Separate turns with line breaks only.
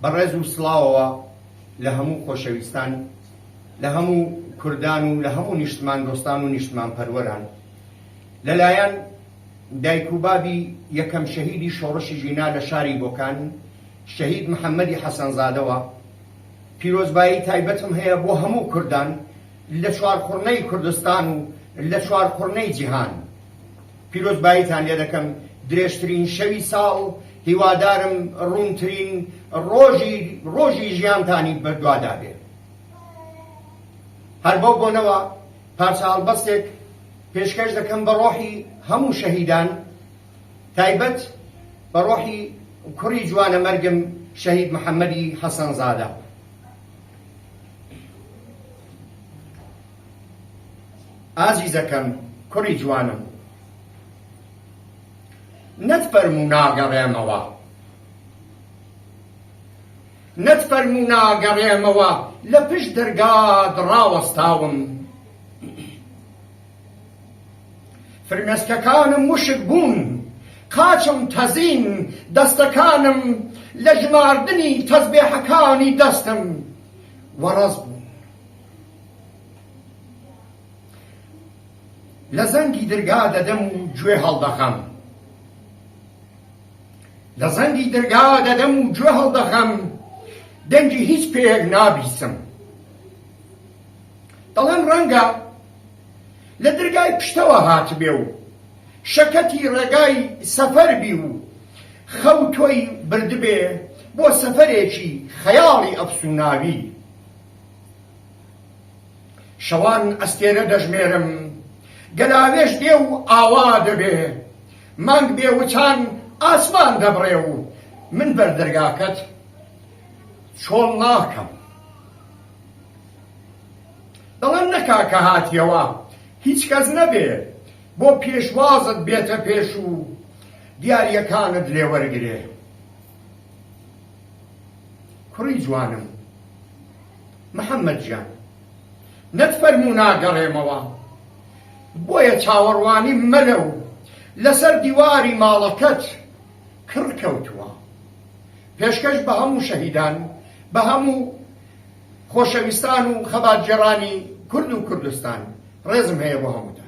بەڕێز و سڵاوەوە لە هەموو خۆشەویستان، لە هەموو کوردان و لە هەموو نیشتمان دۆستان و نیشتمان پەروەران، لەلایەن دایک و بابی یەکەم شەهیدی شۆڕشی ژینا لە شاری بۆکان، شەهید محەممەدی حەسەنزادەوە، پیرۆزبایی تایبەتم هەیە بۆ هەموو کوردان لە چوارقوڕنەی کوردستان و لە چوارقوڕنەی جیهان. پیرۆزباییتان لێ دەکەم. درێژترین شەوی ساڵ، هیوادارم ڕوونترین ڕۆژی ژیانتانی بەدوادا بێ. هەر بەو بۆنەوە پارچە هەڵبەستێک پێشکەش دەکەم بە ڕۆحی هەموو شەهیدان، تایبەت بە ڕۆحی کوڕی جوانە مەرگم شەهید محەممەدی حەسەنزادە. ئازیزەکەم، کوڕی جوانم، نەتفەرموو ناگەڕێمەوە، نەتفەرموو ناگەڕێمەوە، لە پشت دەرگات ڕاوەستاوم. فرمێسکەکانم وشک بوون، قاچم تەزین، دەستەکانم لە ژماردنی تەزبێحەکانی دەستم وەڕەز بوون. لە زەنگی دەرگا دەدەم و گوێ هەڵدەخەم، لە زەنگی دەرگا دەدەم و گوێ هەڵدەخەم، دەنگی هیچ پێیەک نابیسم. دەڵێم ڕەنگە لە دەرگای پشتەوە هاتبێ و شەکەتی ڕێگای سەفەر بی و خەو تۆی بردبێ بۆ سەفەرێکی خەیاڵی ئەفسوناوی. شەوان ئەستێرە دەژمێرم، گەلاوێش دێ و ئاوا دەبێ، مانگ بێ وچان ئاسمان دەبڕێ و من بەردەرگاکەت چۆڵ ناکەم. دەڵێن نەکا کە هاتیەوە هیچ کەس نەبێ بۆ پێشوازت بێتە پێش و دیاریەکانت لێ وەرگرێ. کوڕی جوانم، محەممەد گیان، نەتفەرموو ناگەڕێمەوە، بۆیە چاوەڕوانی مەلە و لەسەر دیواری ماڵەکەت کڕ کەوتووە. پێشکەش بە هەموو شەهیدان، بە هەموو خۆشەویستان و خەباتجێڕانی کورد و کوردستان ڕێزم هەیە بۆ هەمووتان.